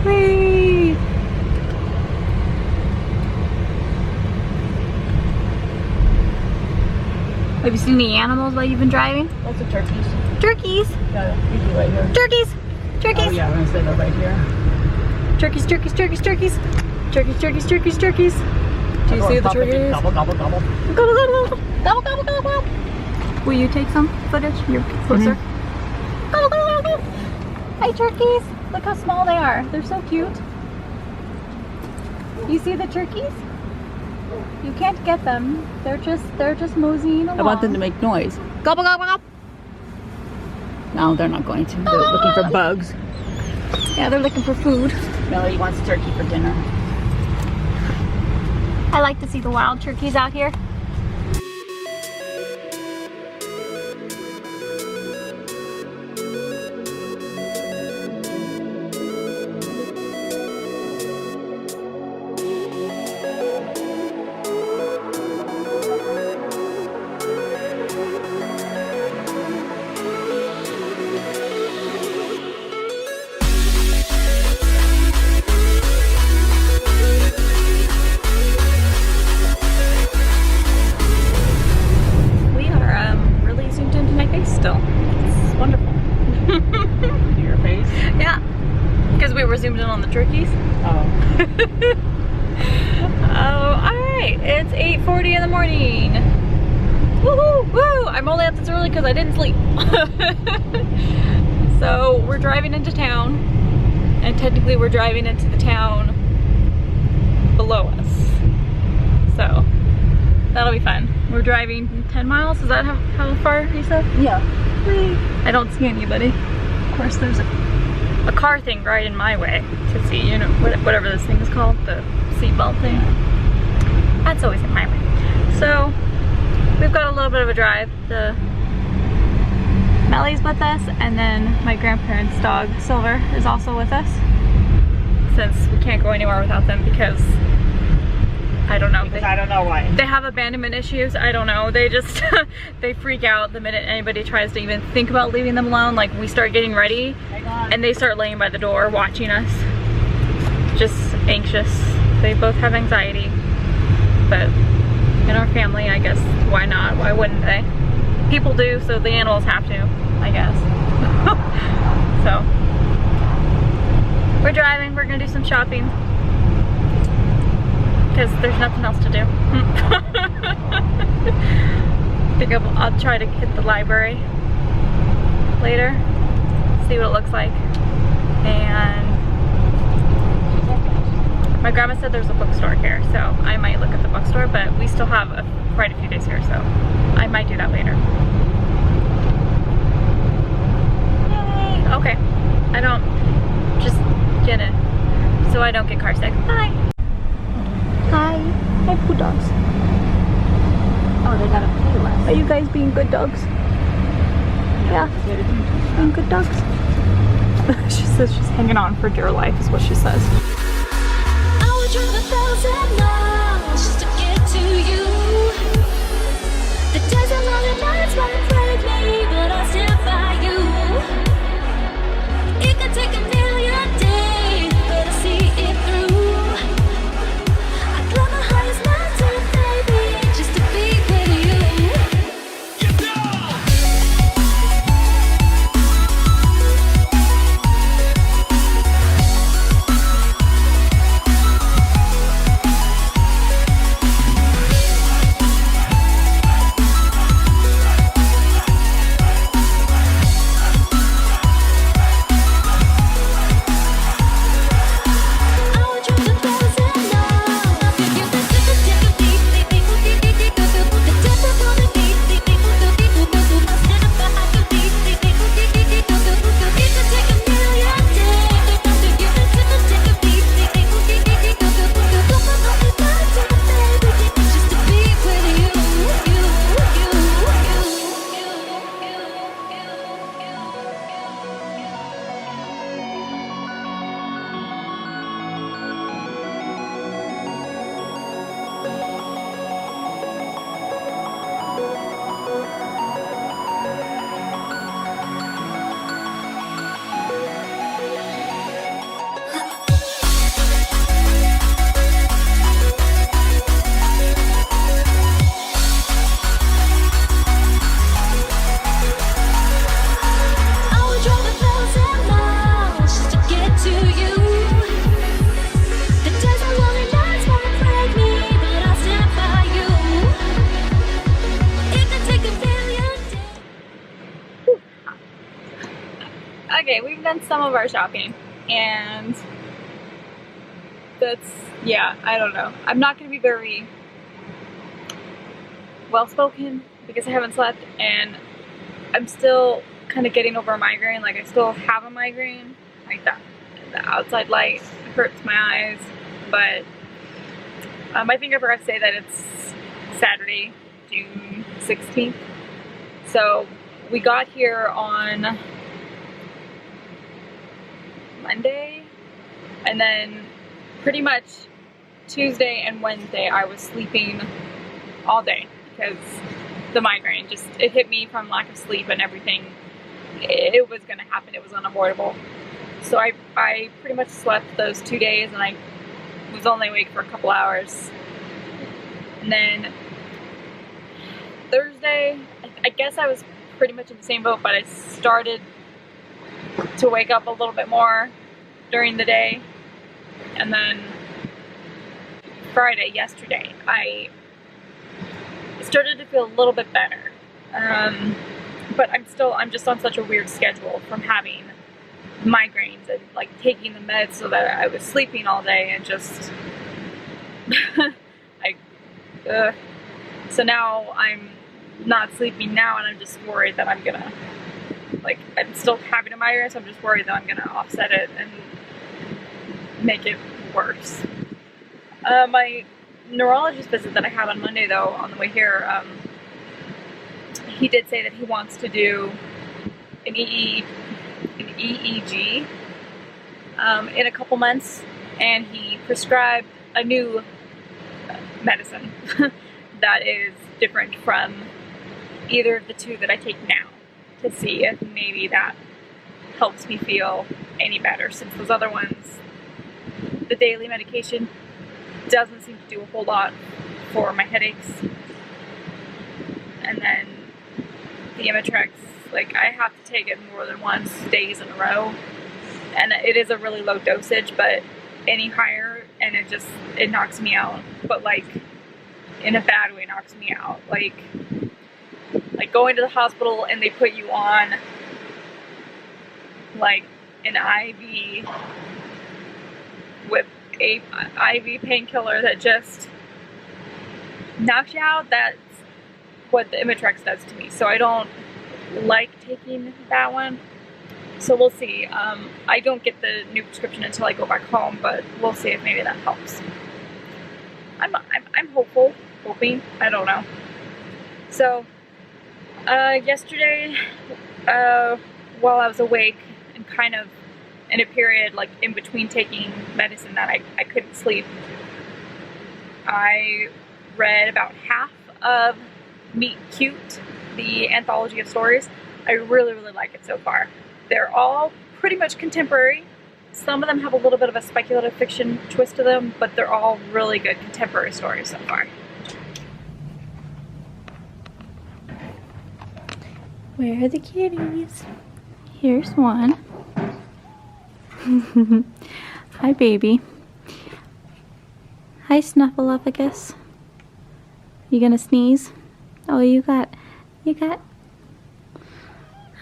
Whee! Have you seen any animals while you've been driving? Lots of turkeys. Turkeys! Yeah, usually right here. Turkeys! Turkeys! Oh yeah, I'm gonna say they're right here. Turkeys, turkeys, turkeys, turkeys. Turkeys, turkeys, turkeys, turkeys. Do you see the turkeys? Gobble, gobble, gobble. Gobble, gobble, gobble, gobble, gobble, gobble. Will you take some footage? You're closer. Gobble, gobble, gobble. Hi, turkeys. Look how small they are. They're so cute. You see the turkeys? You can't get them. They're just moseying along. I want them to make noise. Gobble, gobble, gobble. No, they're not going to. They're looking for bugs. Yeah, they're looking for food. Melody wants turkey for dinner. I like to see the wild turkeys out here. Still, it's wonderful. Your face? Yeah, because we were zoomed in on the turkeys. Oh. Oh, all right. It's 8:40 in the morning. Woohoo! Woo! I'm only up this early because I didn't sleep. So we're driving into town, and technically we're driving into the town below us. So that'll be fun. We're driving 10 miles. Is that how far you said? Yeah. Whee. I don't see anybody. Of course, there's a car thing right in my way to see, you know, whatever this thing is called, the seatbelt thing. That's always in my way. So we've got a little bit of a drive. The Melly's with us, and then my grandparents' dog Silver is also with us, since we can't go anywhere without them because I don't know. I don't know why. They have abandonment issues. I don't know. They just, they freak out the minute anybody tries to even think about leaving them alone. Like, we start getting ready and they start laying by the door watching us. Just anxious. They both have anxiety. But in our family, I guess, why not? Why wouldn't they? People do, so the animals have to, I guess. So, we're driving. We're gonna do some shopping, because there's nothing else to do. I think I'll try to hit the library later, see what it looks like. And my grandma said there's a bookstore here, so I might look at the bookstore, but we still have quite a few days here, so I might do that later. Yay! Okay, just gonna, so I don't get car sick. Bye! Hi. Hi, Pooh dogs. Oh, they gotta pay less. Are you guys being good dogs? Yeah. Being good dogs? She says she's hanging on for dear life is what she says. I would drive 1,000 miles just to get to you. The days and long nights might break me, but I'll stand by you. It could take a million days, but I'll see it through. Okay, we've done some of our shopping, and that's, yeah, I don't know. I'm not going to be very well-spoken because I haven't slept, and I'm still kind of getting over a migraine. Like, I still have a migraine, like that. The outside light hurts my eyes, but I think I forgot to say that it's Saturday, June 16th. So we got here on Monday, and then pretty much Tuesday and Wednesday I was sleeping all day because the migraine just, it hit me from lack of sleep and everything. It was gonna happen, it was unavoidable. So I pretty much slept those 2 days, and I was only awake for a couple hours. And then Thursday, I guess I was pretty much in the same boat, but I started to wake up a little bit more during the day. And then Friday, yesterday, I started to feel a little bit better. But I'm just on such a weird schedule from having migraines and like taking the meds so that I was sleeping all day, and just so now I'm not sleeping now, and I'm just worried that I'm gonna, like, I'm still having a migraine, so I'm just worried that I'm gonna offset it and make it worse. My neurologist visit that I had on Monday, though, on the way here, he did say that he wants to do an EEG in a couple months, and he prescribed a new medicine that is different from either of the two that I take now, to see if maybe that helps me feel any better, since those other ones, the daily medication doesn't seem to do a whole lot for my headaches. And then the Armentrout, like, I have to take it more than once days in a row, and it is a really low dosage, but any higher and it knocks me out, but like in a bad way knocks me out. Like going to the hospital and they put you on like an IV with a IV painkiller that just knocks you out. That's what the Armentrout does to me. So I don't like taking that one. So we'll see. I don't get the new prescription until I go back home, but we'll see if maybe that helps. I'm hoping. I don't know. So yesterday, while I was awake and kind of in a period like in between taking medicine that I couldn't sleep, I read about half of Meet Cute, the anthology of stories. I really like it so far. They're all pretty much contemporary. Some of them have a little bit of a speculative fiction twist to them, but they're all really good contemporary stories so far. Where are the kitties? Here's one. Hi, baby. Hi, Snuffleupagus. You gonna sneeze? Oh, you got.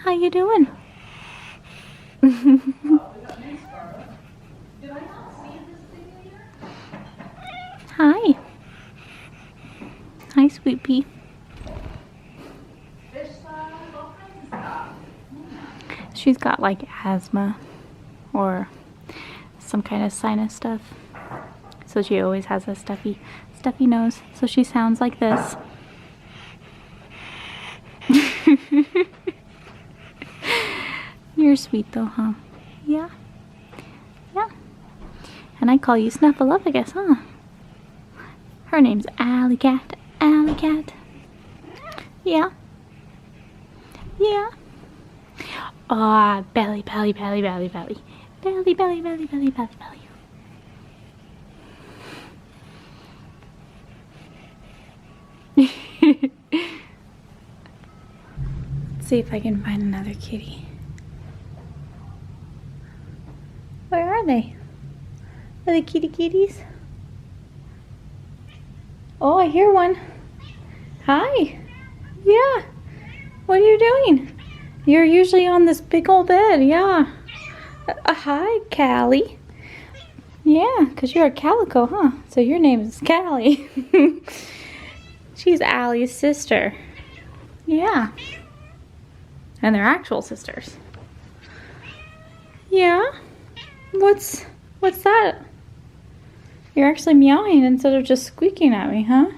How you doing? Hi. Hi, Sweet Pea. She's got like asthma or some kind of sinus stuff, so she always has a stuffy nose, so she sounds like this. You're sweet though, huh? Yeah. And I call you Snuffleupagus, huh? Her name's Alley Cat. Yeah. Aw, belly. Let's see if I can find another kitty. Where are they? Are they kitties? Oh, I hear one. Hi. Yeah. What are you doing? You're usually on this big old bed, yeah. Hi, Callie. Yeah, because you're a calico, huh? So your name is Callie. She's Allie's sister. Yeah. And they're actual sisters. Yeah? What's that? You're actually meowing instead of just squeaking at me, huh?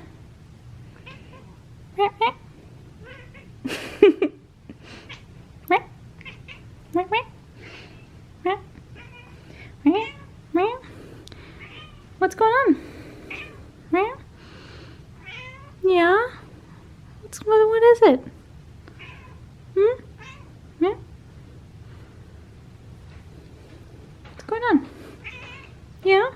What's going on? Yeah? What is it? Yeah? What's going on? Yeah?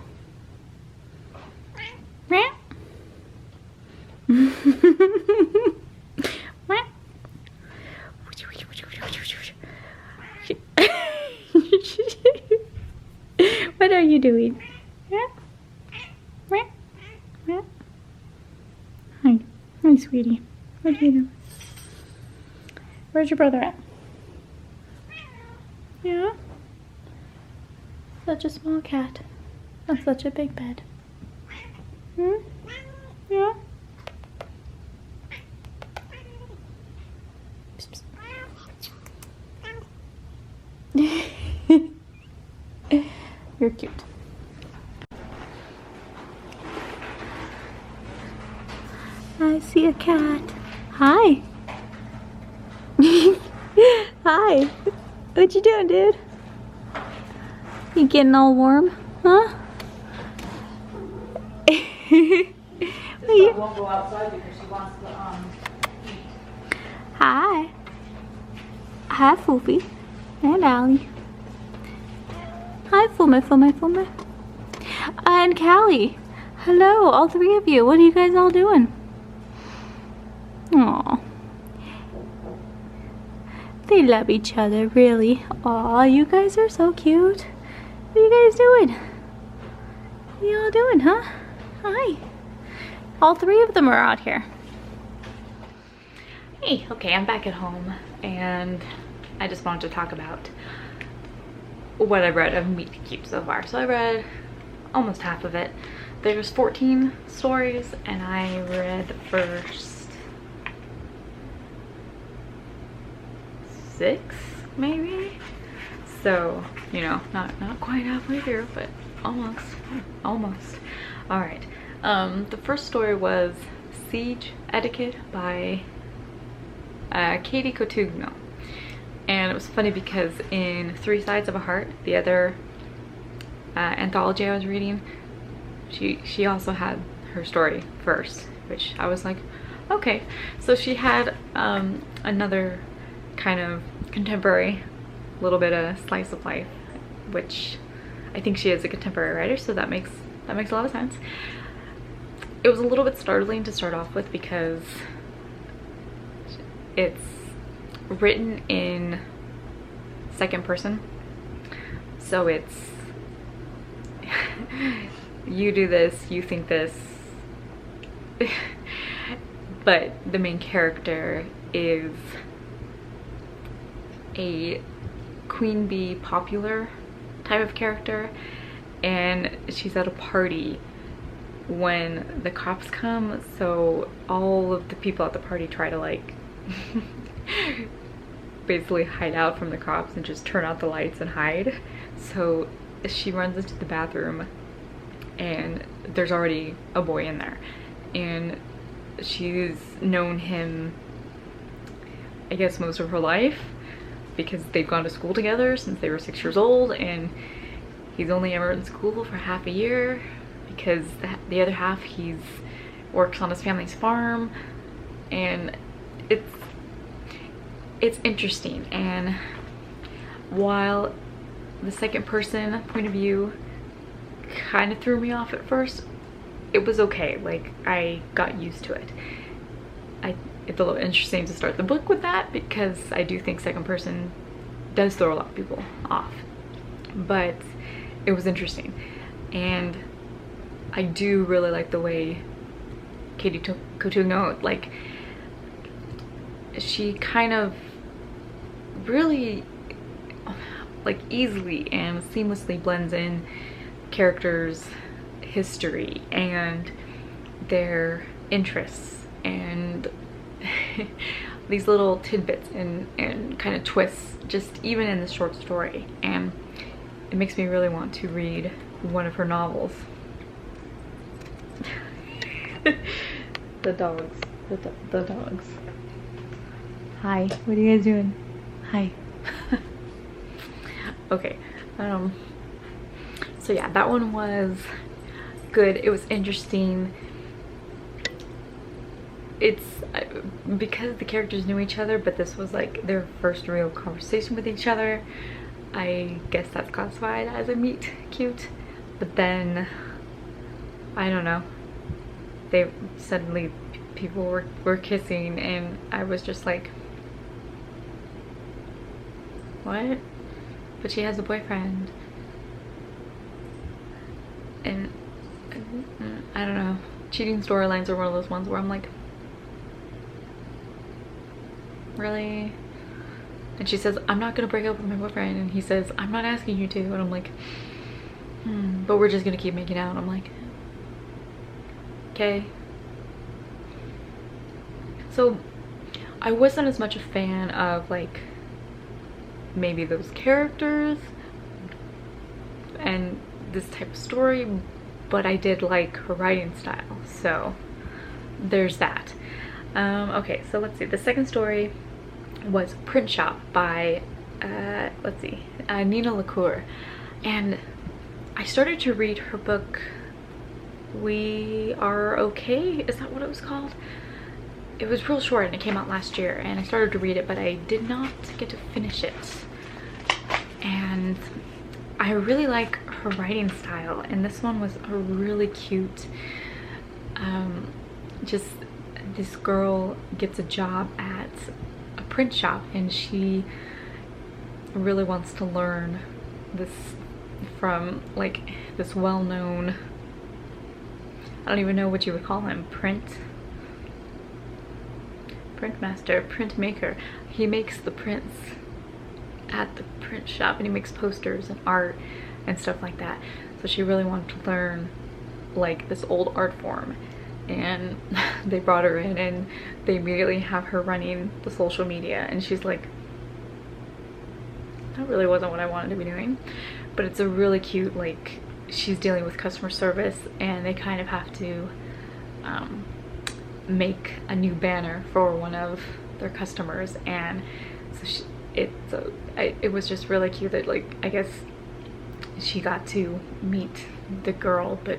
What are you doing? Hi, sweetie. What are you doing? Where's your brother at? Yeah? Such a small cat on such a big bed. Yeah? You're cute. I see a cat. Hi. Hi. What you doing, dude? You getting all warm? Huh? She won't go outside because she wants to eat. Hi. Hi, Foofy. And Allie. Hi, Fume. And Callie. Hello, all three of you. What are you guys all doing? Aw. They love each other, really. Aw, you guys are so cute. What are you guys doing? What are you all doing, huh? Hi. All three of them are out here. Hey, okay, I'm back at home and I just wanted to talk about what I've read of Meet to Keep so far. So I read almost half of it. There's 14 stories and I read the first 6 maybe. So, you know, not quite halfway through, but almost. All right. The first story was Siege Etiquette by Katie Cotugno. And it was funny because in 3 Sides of a Heart, the other anthology I was reading, she also had her story first, which I was like, okay. So she had another kind of contemporary, little bit of slice of life, which I think she is a contemporary writer, so that makes a lot of sense. It was a little bit startling to start off with because it's written in second person, so it's you do this, you think this, but the main character is a queen bee popular type of character, and she's at a party when the cops come, so all of the people at the party try to like basically hide out from the cops and just turn out the lights and hide. So she runs into the bathroom and there's already a boy in there, and she's known him, I guess, most of her life because they've gone to school together since they were 6 years old, and he's only ever in school for half a year because the other half he's works on his family's farm. And it's interesting, and while the second person point of view kind of threw me off at first, it was okay. Like, I got used to it. It's a little interesting to start the book with that because I do think second person does throw a lot of people off, but it was interesting. And I do really like the way Katie Cotugno, like, she kind of really like easily and seamlessly blends in characters' history and their interests and these little tidbits and kind of twists just even in this short story, and it makes me really want to read one of her novels. The dogs. The dogs. Hi, what are you guys doing? Hi. Okay, so yeah, that one was good. It was interesting. It's because the characters knew each other, but this was like their first real conversation with each other. I guess that's classified as a meet cute, but then I don't know, they suddenly people were kissing and I was just like, what? But she has a boyfriend, and I don't know, cheating storylines are one of those ones where I'm like, really? And she says, I'm not gonna break up with my boyfriend, and he says, I'm not asking you to, and I'm like, but we're just gonna keep making out. I'm like, okay. So I wasn't as much a fan of like maybe those characters and this type of story, but I did like her writing style, so there's that. Okay, so let's see, the second story was Print Shop by Nina LaCour, and I started to read her book We Are Okay, is that what it was called? It was real short and it came out last year, and I started to read it, but I did not get to finish it. And I really like her writing style, and this one was a really cute, just this girl gets a job at a print shop and she really wants to learn this from like this well-known, I don't even know what you would call him, print master, printmaker. He makes the prints at the print shop and he makes posters and art and stuff like that. So she really wanted to learn like this old art form, and they brought her in and they immediately have her running the social media, and she's like, that really wasn't what I wanted to be doing. But it's a really cute, like, she's dealing with customer service and they kind of have to make a new banner for one of their customers, and so it was just really cute that, like, I guess she got to meet the girl, but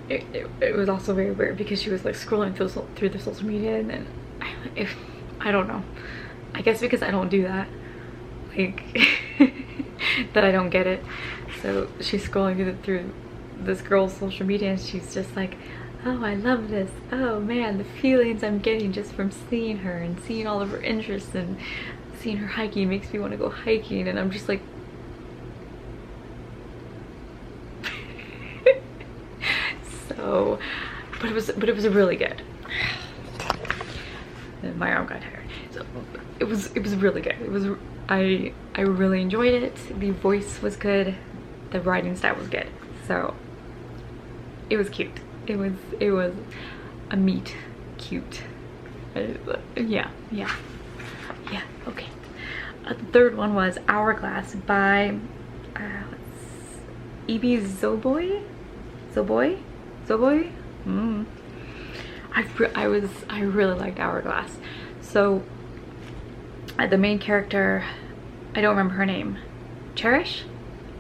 it was also very weird because she was like scrolling through the social media, and then I don't know, I guess because I don't do that, like that I don't get it. So she's scrolling through this girl's social media and she's just like, oh, I love this, oh man, the feelings I'm getting just from seeing her and seeing all of her interests and seeing her hiking makes me want to go hiking. And I'm just like, so, but it was really good. And my arm got tired. So it was really good. It was, I really enjoyed it. The voice was good, the writing style was good, so it was cute. It was a meet cute. Yeah, okay. The third one was Hourglass by E.B. Zoboy. I really liked Hourglass. So the main character, I don't remember her name. Cherish?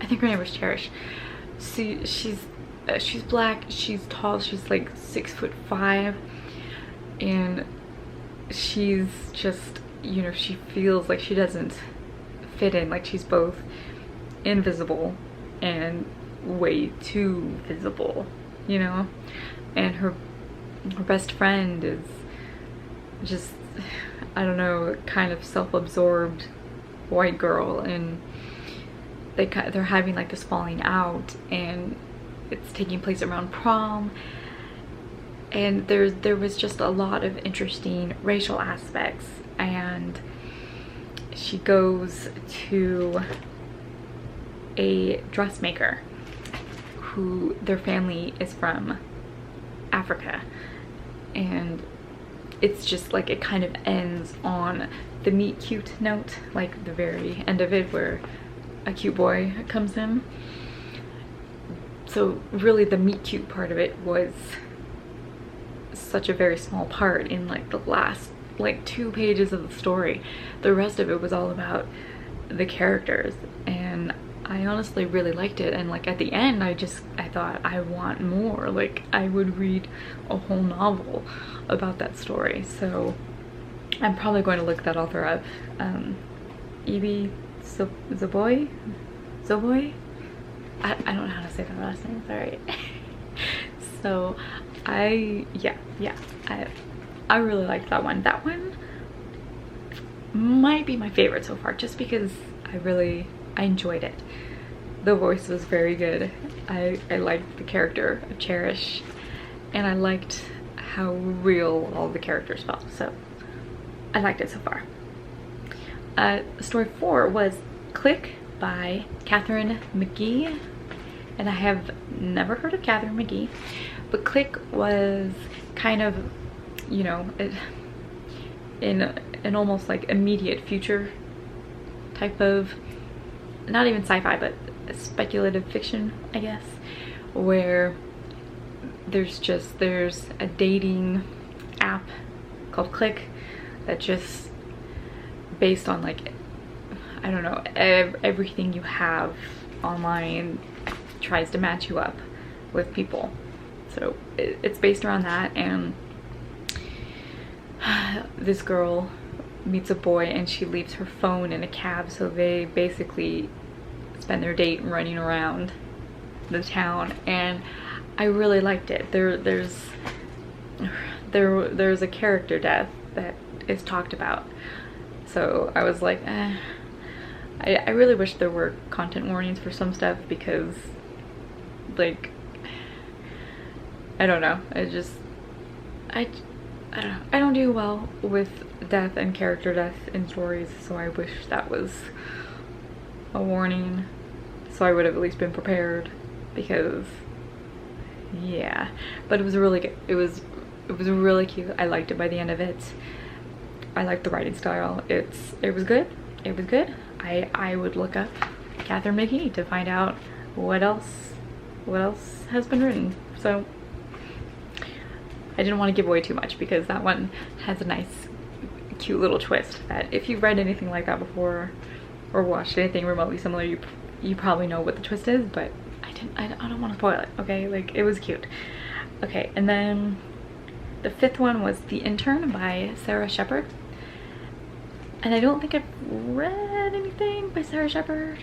I think her name was Cherish. She's black, she's tall, she's like 6'5", and she's just, you know, she feels like she doesn't fit in, like she's both invisible and way too visible, you know. And her best friend is just, I don't know, kind of self-absorbed white girl, and they're having like this falling out, and it's taking place around prom, and there was just a lot of interesting racial aspects, and she goes to a dressmaker who their family is from Africa, and it's just like it kind of ends on the meet cute note, like the very end of it where a cute boy comes in. So really the meet cute part of it was such a very small part in like the last like 2 pages of the story. The rest of it was all about the characters, and I honestly really liked it. And like at the end I thought I want more, like I would read a whole novel about that story. So I'm probably going to look that author up. Ibi Zoboi? I don't know how to say that last name, sorry. So I really liked that one. That one might be my favorite so far, just because I enjoyed it. The voice was very good. I liked the character of Cherish, and I liked how real all the characters felt, so I liked it so far. Story 4 was Click by Catherine McGee, and I have never heard of Catherine McGee, but Click was kind of, you know, in an almost like immediate future type of, not even sci-fi, but speculative fiction, I guess, where there's a dating app called Click that just based on like, I don't know, everything you have online tries to match you up with people. So it's based around that, and this girl meets a boy and she leaves her phone in a cab, so they basically spend their date running around the town, and I really liked it. There's a character death that is talked about, so I was like, I really wish there were content warnings for some stuff, because like I don't know, I don't know, I don't do well with death and character death in stories, so I wish that was a warning, so I would have at least been prepared, because yeah. But it was really good. It was really cute. I liked it by the end of it. I liked the writing style. It was good. It was good. I would look up Catherine McGee to find out what else has been written. So I didn't want to give away too much, because that one has a nice cute little twist that if you've read anything like that before or watched anything remotely similar, you probably know what the twist is, but I don't want to spoil it, okay? Like, it was cute. Okay, and then the 5th one was The Intern by Sarah Shepard. And I don't think I've read anything by Sarah Shepard.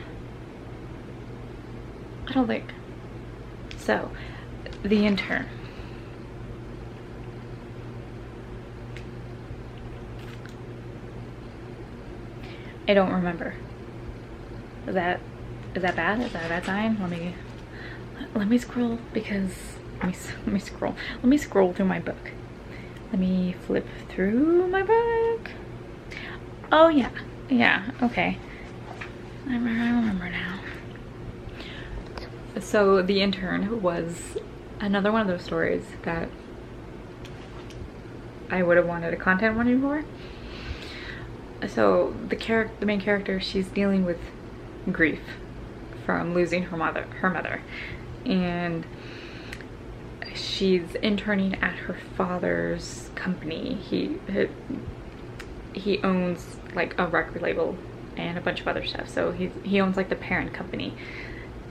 I don't think. So, The Intern. I don't remember. Is that bad? Is that a bad sign? Let me scroll, because let me scroll through my book. Let me flip through my book. Oh yeah, okay. I remember now. So The Intern was another one of those stories that I would have wanted a content warning for. So the main character, she's dealing with grief from losing her mother, and she's interning at her father's company. He owns like a record label and a bunch of other stuff, so he owns like the parent company,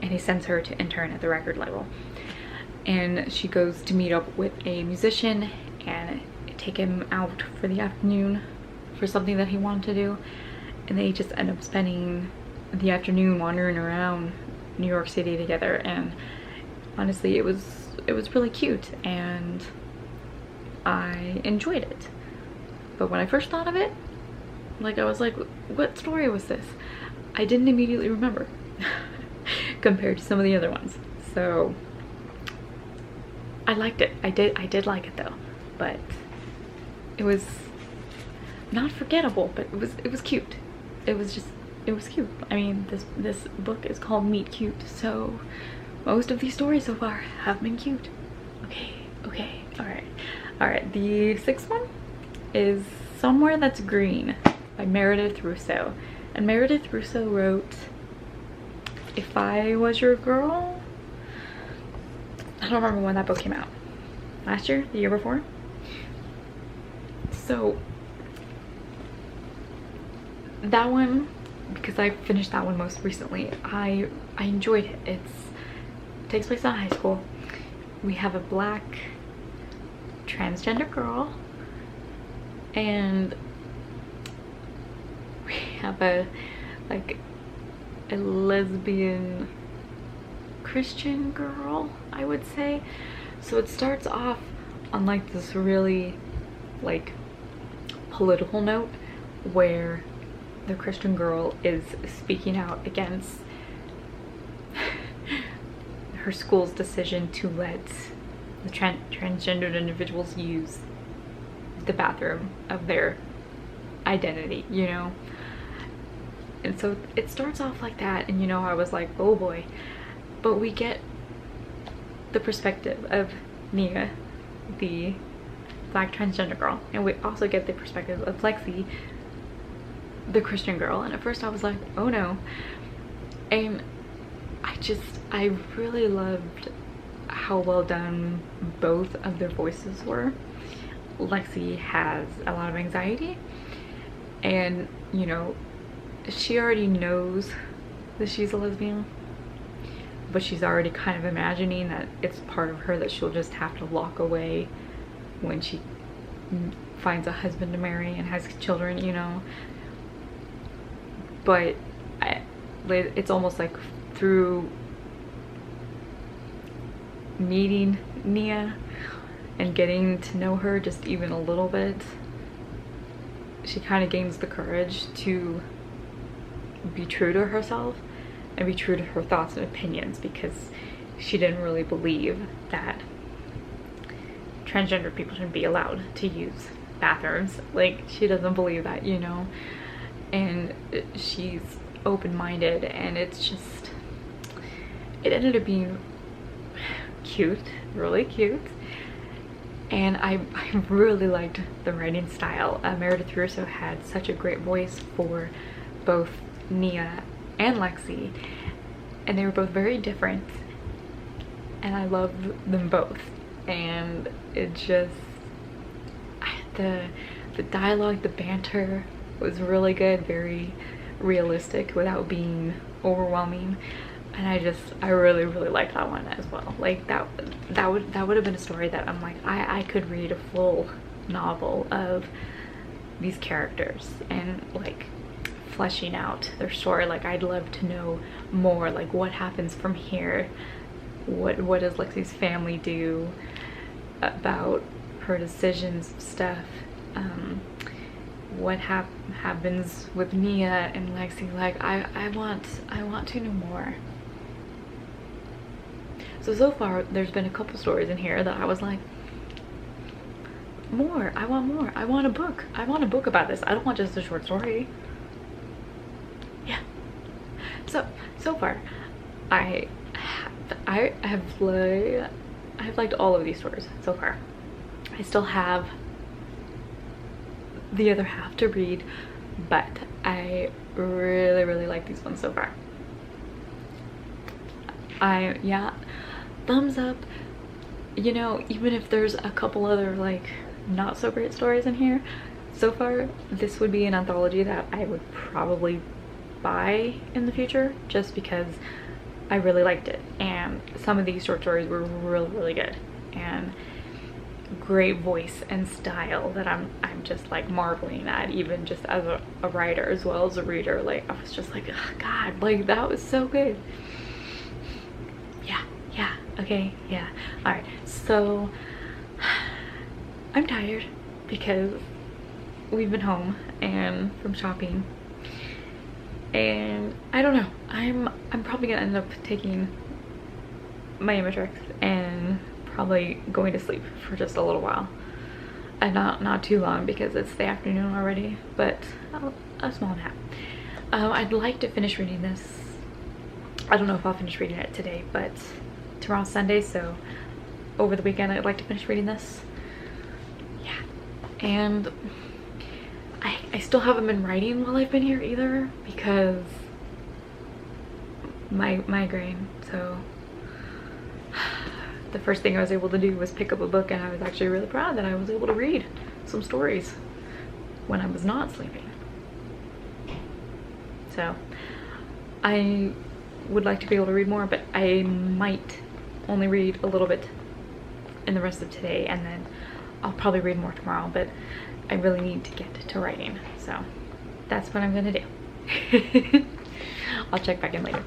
and he sends her to intern at the record label. And she goes to meet up with a musician and take him out for the afternoon for something that he wanted to do, and they just end up spending the afternoon wandering around New York City together. And honestly, it was really cute, and I enjoyed it. But when I first thought of it, like, I was like, what story was this? I didn't immediately remember compared to some of the other ones. So I liked it. I did like it though, but it was not forgettable, but it was cute. it was cute. I mean, this book is called Meet Cute, so most of these stories so far have been cute. Okay, all right. The 6th one is Somewhere That's Green by Meredith Russo. And Meredith Russo wrote If I Was Your Girl. I don't remember when that book came out. Last year? The year before? So that one, because I finished that one most recently, I enjoyed it. It takes place in high school. We have a black transgender girl, and we have a lesbian Christian girl, I would say. So it starts off on like this really like political note where the Christian girl is speaking out against her school's decision to let the transgendered individuals use the bathroom of their identity, you know. And so it starts off like that, and you know, I was like, oh boy. But we get the perspective of Nia, the black transgender girl, and we also get the perspective of Lexi, the Christian girl. And at first I was like, oh no. And I really loved how well done both of their voices were. Lexi has a lot of anxiety, and you know, she already knows that she's a lesbian, but she's already kind of imagining that it's part of her that she'll just have to lock away when she finds a husband to marry and has children, you know. But it's almost like through meeting Nia and getting to know her just even a little bit, she kind of gains the courage to be true to herself and be true to her thoughts and opinions, because she didn't really believe that transgender people shouldn't be allowed to use bathrooms. Like, she doesn't believe that, you know. And she's open-minded, and it's just, it ended up being cute, really cute. And I really liked the writing style. Meredith Russo had such a great voice for both Nia and Lexi, and they were both very different, and I loved them both. And it just, the dialogue, the banter was really good, very realistic without being overwhelming. And I really liked that one as well. Like, that would have been a story that I'm like, I could read a full novel of these characters and like fleshing out their story. Like, I'd love to know more, like what happens from here, what does Lexi's family do about her decisions, stuff, what happens with Nia and Lexi. Like, I want to know more. So far there's been a couple stories in here that I was like, more, I want more, I want a book about this. I don't want just a short story. Yeah. So far I have liked all of these stories so far. I still have the other half to read, but I really like these ones so far. Yeah, thumbs up. You know, even if there's a couple other like not so great stories in here so far, this would be an anthology that I would probably buy in the future, just because I really liked it. And some of these short stories were really good, and great voice and style that I'm just like marveling at, even just as a writer as well as a reader. Like, I was just like, oh god, like that was so good. Yeah, okay, yeah. Alright, so I'm tired because we've been home and from shopping, and I don't know, I'm probably gonna end up taking my Armentrout and probably going to sleep for just a little while, and not too long because it's the afternoon already, but a small nap. I'd like to finish reading this. I don't know if I'll finish reading it today, but tomorrow's Sunday, so over the weekend I'd like to finish reading this. Yeah, and I still haven't been writing while I've been here either because my migraine. So the first thing I was able to do was pick up a book, and I was actually really proud that I was able to read some stories when I was not sleeping. So I would like to be able to read more, but I might only read a little bit in the rest of today, and then I'll probably read more tomorrow, but I really need to get to writing, so that's what I'm gonna do. I'll check back in later.